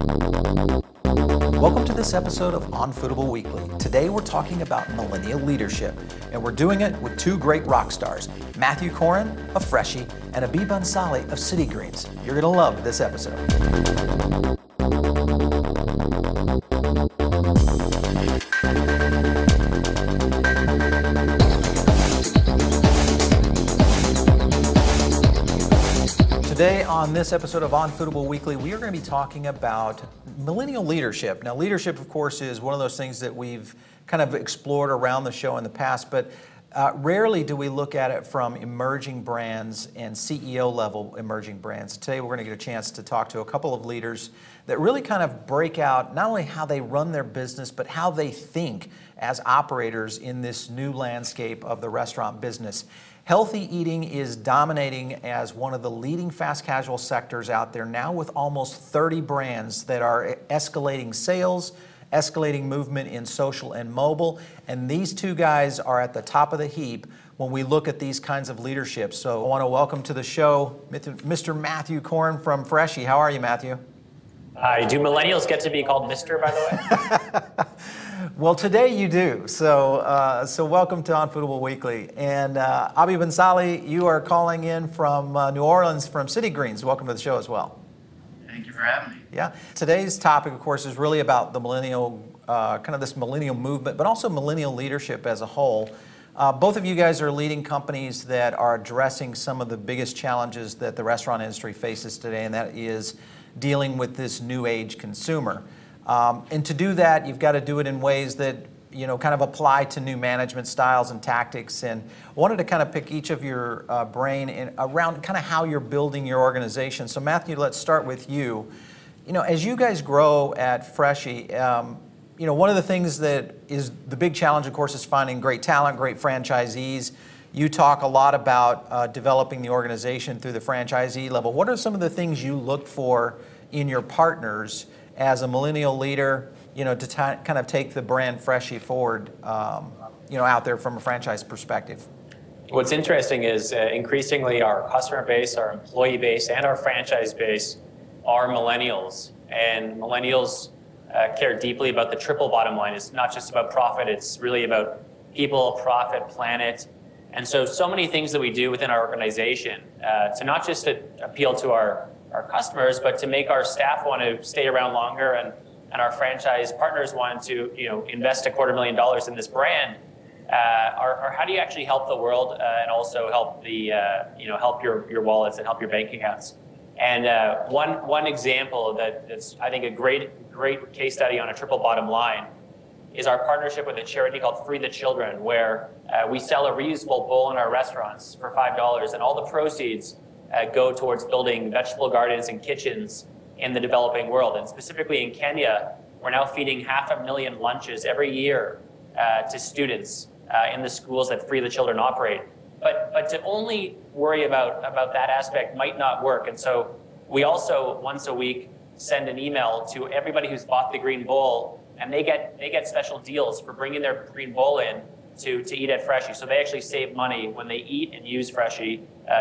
Welcome to this episode of Unfootable Weekly. Today we're talking about millennial leadership, and we're doing it with two great rock stars, Matthew Corrin of Freshii and Abhi Bhansali of City Greens. You're going to love this episode. Today on this episode of Unfootable Weekly, we are going to be talking about millennial leadership. Now, leadership, of course, is one of those things that we've kind of explored around the show in the past, but rarely do we look at it from emerging brands and CEO level emerging brands. Today, we're going to get a chance to talk to a couple of leaders that really kind of break out not only how they run their business, but how they think as operators in this new landscape of the restaurant business. Healthy eating is dominating as one of the leading fast casual sectors out there now, with almost 30 brands that are escalating sales, escalating movement in social and mobile, and these two guys are at the top of the heap when we look at these kinds of leadership. So I want to welcome to the show Mr. Matthew Corrin from Freshii. How are you, Matthew? Hi. Do millennials get to be called Mr., by the way? Well, today you do. So welcome to Unfootable Weekly. And Abhi Bhansali, you are calling in from New Orleans from City Greens. Welcome to the show as well. Thank you for having me. Yeah. Today's topic, of course, is really about the millennial, kind of this millennial movement, but also millennial leadership as a whole. Both of you guys are leading companies that are addressing some of the biggest challenges that the restaurant industry faces today, and that is dealing with this new age consumer. And to do that, you've got to do it in ways that, you know, kind of apply to new management styles and tactics. And I wanted to kind of pick each of your brain around kind of how you're building your organization. So Matthew, let's start with you. You know, as you guys grow at Freshii, you know, one of the things that is the big challenge, of course, is finding great talent, great franchisees. You talk a lot about developing the organization through the franchisee level. What are some of the things you look for in your partners as a millennial leader, you know, to kind of take the brand Freshii forward, you know, out there from a franchise perspective? What's interesting is increasingly our customer base, our employee base, and our franchise base are millennials. And millennials care deeply about the triple bottom line. It's not just about profit, it's really about people, profit, planet. And so many things that we do within our organization to not just appeal to our customers, but to make our staff want to stay around longer, and our franchise partners want to, you know, invest $250,000 in this brand. Or how do you actually help the world and also help the you know, help your wallets and help your bank accounts? And one example that's I think a great case study on a triple bottom line is our partnership with a charity called Free the Children, where we sell a reusable bowl in our restaurants for $5, and all the proceeds go towards building vegetable gardens and kitchens in the developing world. And specifically in Kenya, we're now feeding 500,000 lunches every year to students in the schools that Free the Children operate. But to only worry about that aspect might not work. And so we also, once a week, send an email to everybody who's bought the green bowl, and they get special deals for bringing their green bowl in to eat at Freshii. So they actually save money when they eat and use Freshii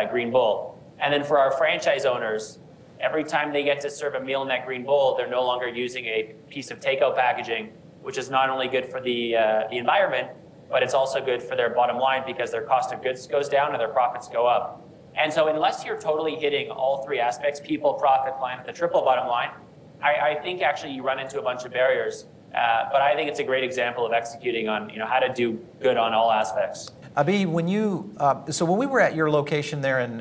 green bowl. And then for our franchise owners, every time they get to serve a meal in that green bowl, they're no longer using a piece of takeout packaging, which is not only good for the environment, but it's also good for their bottom line because their cost of goods goes down and their profits go up. And so unless you're totally hitting all three aspects, people, profit, planet, the triple bottom line, I think actually you run into a bunch of barriers. But I think it's a great example of executing on, you know, how to do good on all aspects. Abhi, when we were at your location there in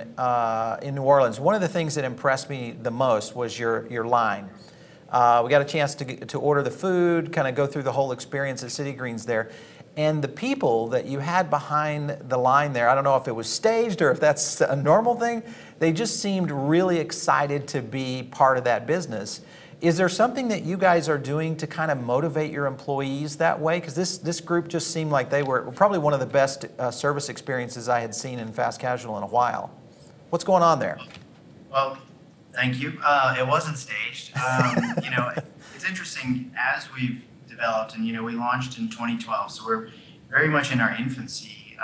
New Orleans, one of the things that impressed me the most was your line. We got a chance to order the food, kind of go through the whole experience at City Greens there. And the people that you had behind the line there, I don't know if it was staged or if that's a normal thing, they just seemed really excited to be part of that business. Is there something that you guys are doing to kind of motivate your employees that way? Because this group just seemed like they were probably one of the best service experiences I had seen in fast casual in a while. What's going on there? Well, thank you. It wasn't staged. You know, it's interesting as we've developed, and you know, we launched in 2012, so we're very much in our infancy.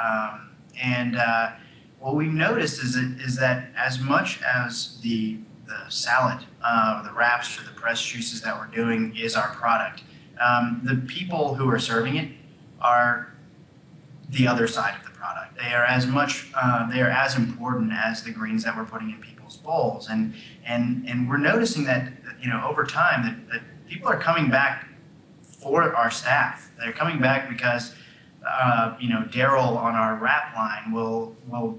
What we've noticed is that as much as the the salad, the wraps, or the pressed juices that we're doing is our product. The people who are serving it are the other side of the product. They are as much, they are as important as the greens that we're putting in people's bowls. And we're noticing that, over time that people are coming back for our staff. They're coming back because, Daryl on our wrap line will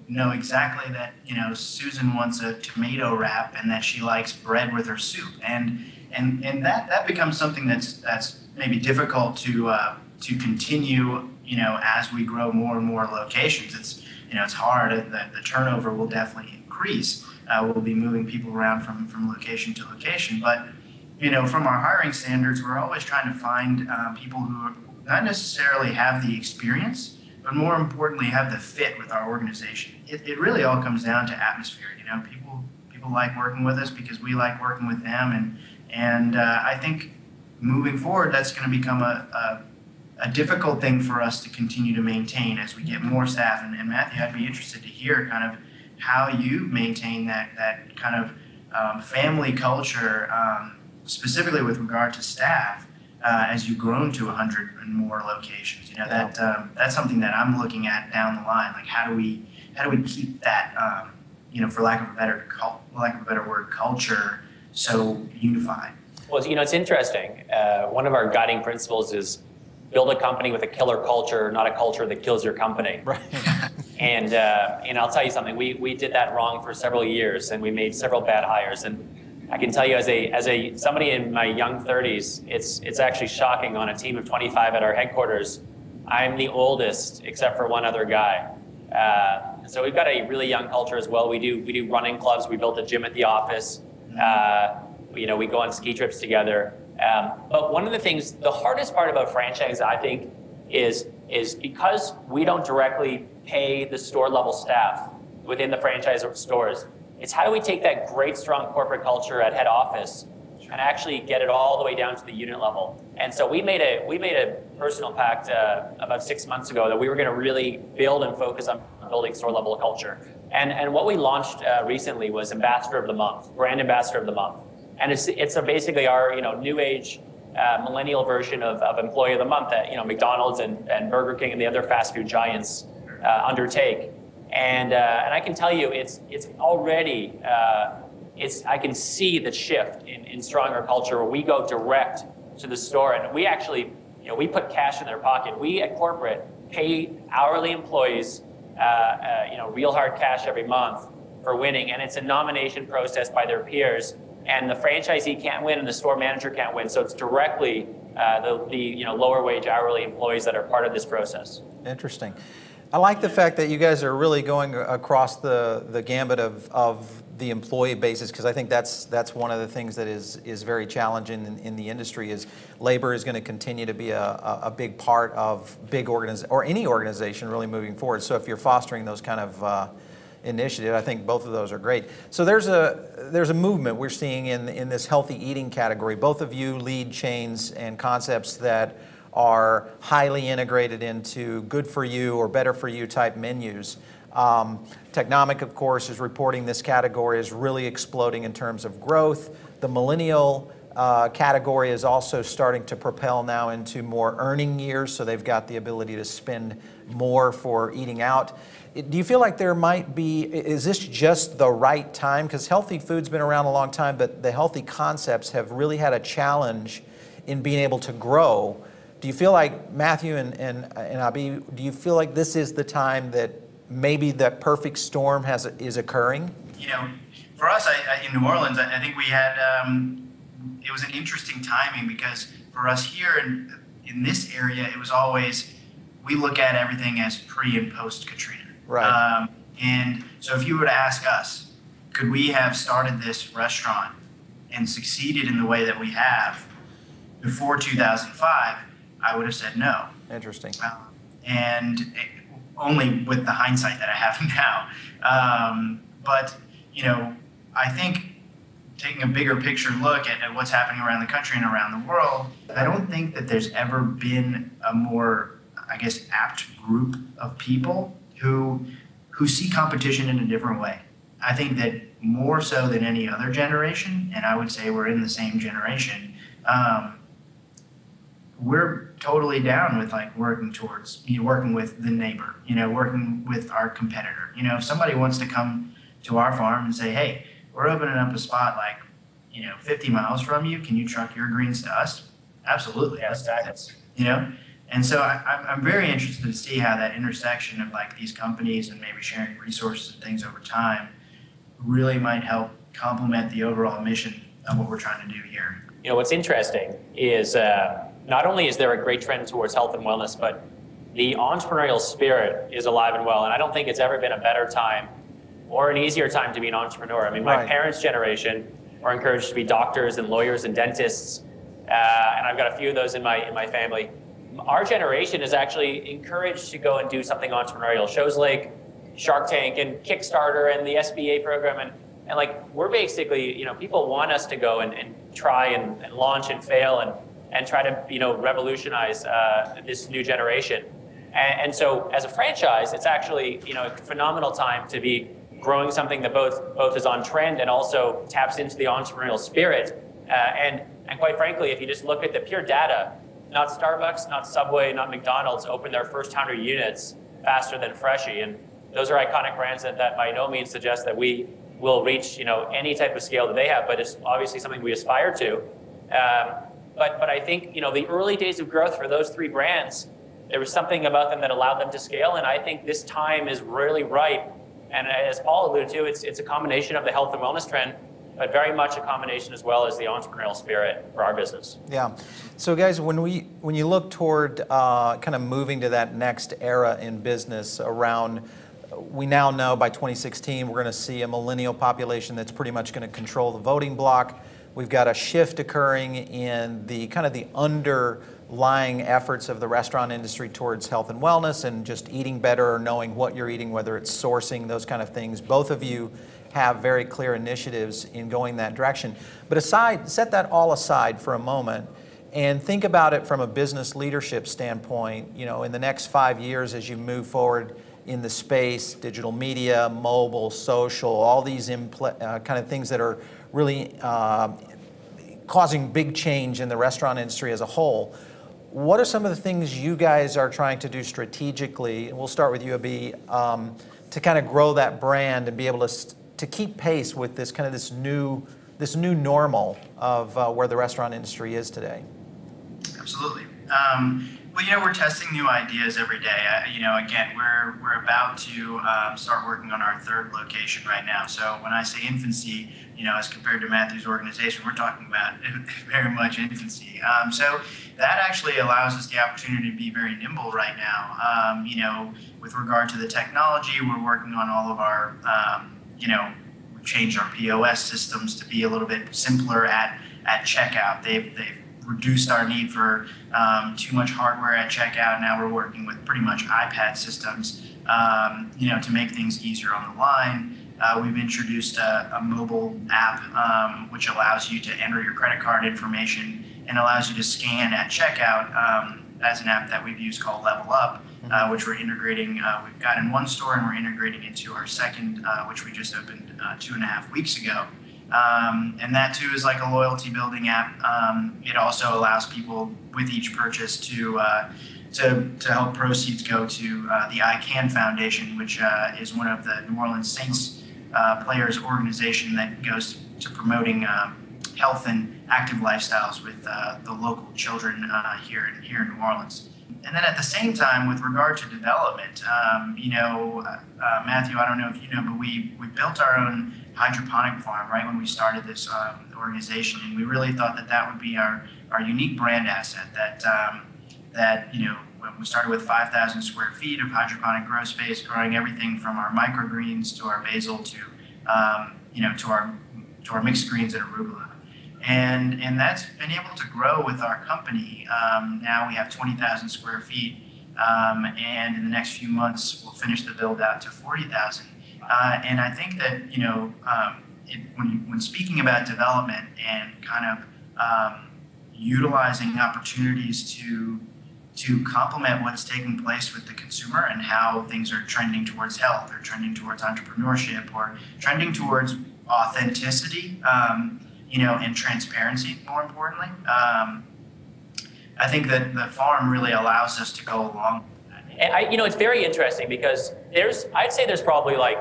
know exactly that, Susan wants a tomato wrap and that she likes bread with her soup. And that becomes something that's maybe difficult to continue, as we grow more and more locations. It's hard. The turnover will definitely increase. We'll be moving people around from location to location. But, from our hiring standards, we're always trying to find people who not necessarily have the experience, but more importantly, have the fit with our organization. It really all comes down to atmosphere. People like working with us because we like working with them. And I think moving forward, that's going to become a difficult thing for us to continue to maintain as we get more staff. And Matthew, I'd be interested to hear kind of how you maintain that kind of family culture, specifically with regard to staff, as you've grown to 100 and more locations. That's something that I'm looking at down the line. Like, how do we keep that, for lack of a better word, culture so unified? Well, it's interesting. One of our guiding principles is build a company with a killer culture, not a culture that kills your company. Right. And I'll tell you something. We did that wrong for several years, and we made several bad hires. And I can tell you, as somebody in my young 30s, it's actually shocking. On a team of 25 at our headquarters, I'm the oldest, except for one other guy. So we've got a really young culture as well. We do running clubs. We built a gym at the office. We go on ski trips together. But one of the things, the hardest part about franchise, I think, is because we don't directly pay the store level staff within the franchise stores. It's how do we take that great, strong corporate culture at head office and actually get it all the way down to the unit level. And so we made a personal pact about 6 months ago that we were going to really build and focus on building store level culture. And what we launched recently was Ambassador of the Month, Brand Ambassador of the Month. And it's basically our new age millennial version of Employee of the Month that McDonald's and Burger King and the other fast food giants undertake. And I can tell you, it's already I can see the shift in stronger culture where we go direct to the store, and we actually we put cash in their pocket. We at corporate pay hourly employees real hard cash every month for winning, and it's a nomination process by their peers. And the franchisee can't win, and the store manager can't win. So it's directly the lower wage hourly employees that are part of this process. Interesting. I like the fact that you guys are really going across the gambit of the employee basis, because I think that's one of the things that is very challenging in the industry. Is labor is going to continue to be a big part of any organization really moving forward. So if you're fostering those kind of initiative, I think both of those are great. So there's a movement we're seeing in this healthy eating category. Both of you lead chains and concepts that are highly integrated into good for you or better for you type menus. Technomic, of course, is reporting this category is really exploding in terms of growth. The millennial category is also starting to propel now into more earning years, so they've got the ability to spend more for eating out. Do you feel like there might be, is this just the right time? Because healthy food's been around a long time, but the healthy concepts have really had a challenge in being able to grow. Do you feel like, Matthew and Abhi, do you feel like this is the time that maybe that perfect storm is occurring? For us, in New Orleans, I think we had, it was an interesting timing because for us here in this area, it was always, we look at everything as pre and post Katrina. Right. And so if you were to ask us, could we have started this restaurant and succeeded in the way that we have before 2005, I would have said no. Interesting. And only with the hindsight that I have now. But, I think taking a bigger picture look at what's happening around the country and around the world, I don't think that there's ever been a more, apt group of people who see competition in a different way. I think that more so than any other generation, and I would say we're in the same generation, we're totally down with like working with the neighbor, working with our competitor. If somebody wants to come to our farm and say, hey, we're opening up a spot like, 50 miles from you, can you truck your greens to us? Absolutely. Yeah, Let's do this, And so I'm very interested to see how that intersection of like these companies and maybe sharing resources and things over time really might help complement the overall mission of what we're trying to do here. What's interesting is not only is there a great trend towards health and wellness, but the entrepreneurial spirit is alive and well. And I don't think it's ever been a better time or an easier time to be an entrepreneur. I mean, my parents' generation were encouraged to be doctors and lawyers and dentists, and I've got a few of those in my family. Our generation is actually encouraged to go and do something entrepreneurial. Shows like Shark Tank and Kickstarter and the SBA program, and like we're basically, people want us to go and try and launch and fail and try to, revolutionize this new generation. And so as a franchise, it's actually, a phenomenal time to be growing something that both is on trend and also taps into the entrepreneurial spirit. And quite frankly, if you just look at the pure data, not Starbucks, not Subway, not McDonald's opened their first 100 units faster than Freshii. And those are iconic brands that by no means suggest that we will reach, any type of scale that they have, but it's obviously something we aspire to. But I think, the early days of growth for those three brands, there was something about them that allowed them to scale. And I think this time is really ripe. And as Paul alluded to, it's a combination of the health and wellness trend, but very much a combination as well as the entrepreneurial spirit for our business. Yeah. So guys, when you look toward kind of moving to that next era in business around, we now know by 2016 we're going to see a millennial population that's pretty much going to control the voting block. We've got a shift occurring in the kind of the underlying efforts of the restaurant industry towards health and wellness and just eating better or knowing what you're eating, whether it's sourcing, those kind of things. Both of you have very clear initiatives in going that direction. But set that all aside for a moment and think about it from a business leadership standpoint. In the next 5 years as you move forward in the space, digital media, mobile, social, all these kind of things that are really causing big change in the restaurant industry as a whole. What are some of the things you guys are trying to do strategically, and we'll start with you, Abhi, to kind of grow that brand and be able to keep pace with this new normal of where the restaurant industry is today? Absolutely. Well, we're testing new ideas every day. Again, we're about to start working on our third location right now. So when I say infancy, as compared to Matthew's organization, we're talking about very much infancy. So that actually allows us the opportunity to be very nimble right now. With regard to the technology, we're working on all of our, we've changed our POS systems to be a little bit simpler at checkout. They've reduced our need for too much hardware at checkout. Now we're working with pretty much iPad systems, to make things easier on the line. We've introduced a mobile app which allows you to enter your credit card information and allows you to scan at checkout as an app that we've used called Level Up, which we're integrating. We've got in one store and we're integrating into our second, which we just opened 2.5 weeks ago. And that too is like a loyalty building app. It also allows people with each purchase to help proceeds go to the I CAN Foundation, which is one of the New Orleans Saints players organization that goes to promoting health and active lifestyles with the local children here in New Orleans. And then at the same time, with regard to development, Matthew, I don't know if you know, but we built our own hydroponic farm right when we started this organization, and we really thought that would be our unique brand asset. That when we started with 5,000 square feet of hydroponic grow space, growing everything from our microgreens to our basil to our mixed greens and arugula. And that's been able to grow with our company. Now we have 20,000 square feet, and in the next few months we'll finish the build out to 40,000. And I think that when speaking about development and kind of utilizing opportunities to complement what's taking place with the consumer and how things are trending towards health or trending towards entrepreneurship or trending towards authenticity, and transparency, more importantly. I think that the farm really allows us to go along. And it's very interesting because I'd say there's probably like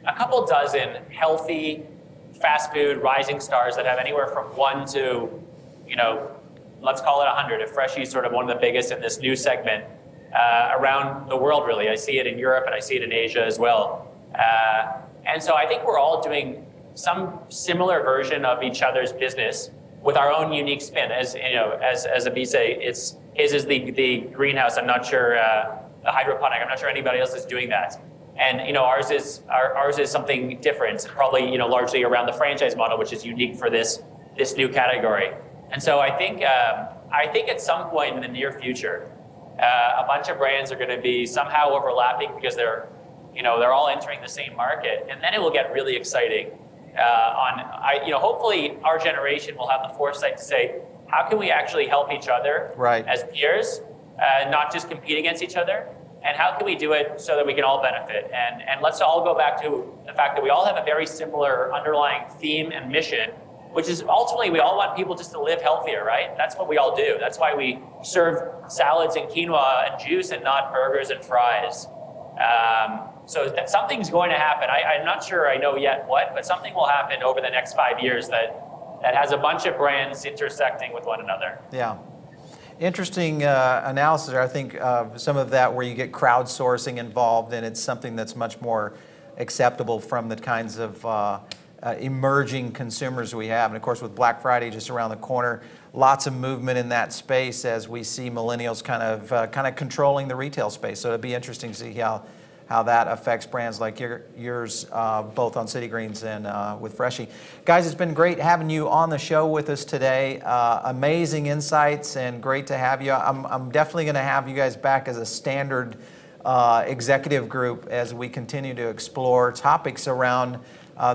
a couple dozen healthy fast food rising stars that have anywhere from 1 to, let's call it 100. If Freshii is sort of one of the biggest in this new segment around the world, really. I see it in Europe and I see it in Asia as well. And so I think we're all doing some similar version of each other's business with our own unique spin. As Abhi say, his is the greenhouse. I'm not sure the hydroponic. I'm not sure anybody else is doing that. And ours is something different. Probably largely around the franchise model, which is unique for this new category. And so I think at some point in the near future, a bunch of brands are going to be somehow overlapping because they're all entering the same market, and then it will get really exciting. Hopefully our generation will have the foresight to say, how can we actually help each other as peers, not just compete against each other, and how can we do it so that we can all benefit? And let's all go back to the fact that we all have a very similar underlying theme and mission, which is ultimately we all want people just to live healthier, right? That's what we all do. That's why we serve salads and quinoa and juice and not burgers and fries. So something's going to happen. I'm not sure I know yet what, but something will happen over the next 5 years that has a bunch of brands intersecting with one another. Yeah. Interesting analysis there. I think some of that where you get crowdsourcing involved, and it's something that's much more acceptable from the kinds of emerging consumers we have. And of course, with Black Friday just around the corner, lots of movement in that space as we see millennials kind of controlling the retail space. So it'd be interesting to see how that affects brands like yours, both on City Greens and with Freshii. Guys, it's been great having you on the show with us today. Amazing insights and great to have you. I'm definitely going to have you guys back as a standard executive group as we continue to explore topics around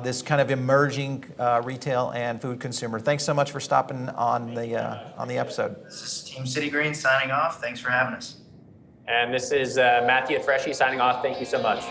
this kind of emerging retail and food consumer. Thanks so much for stopping on the episode. This is Team City Greens signing off. Thanks for having us. And this is Matthew at Freshii signing off. Thank you so much.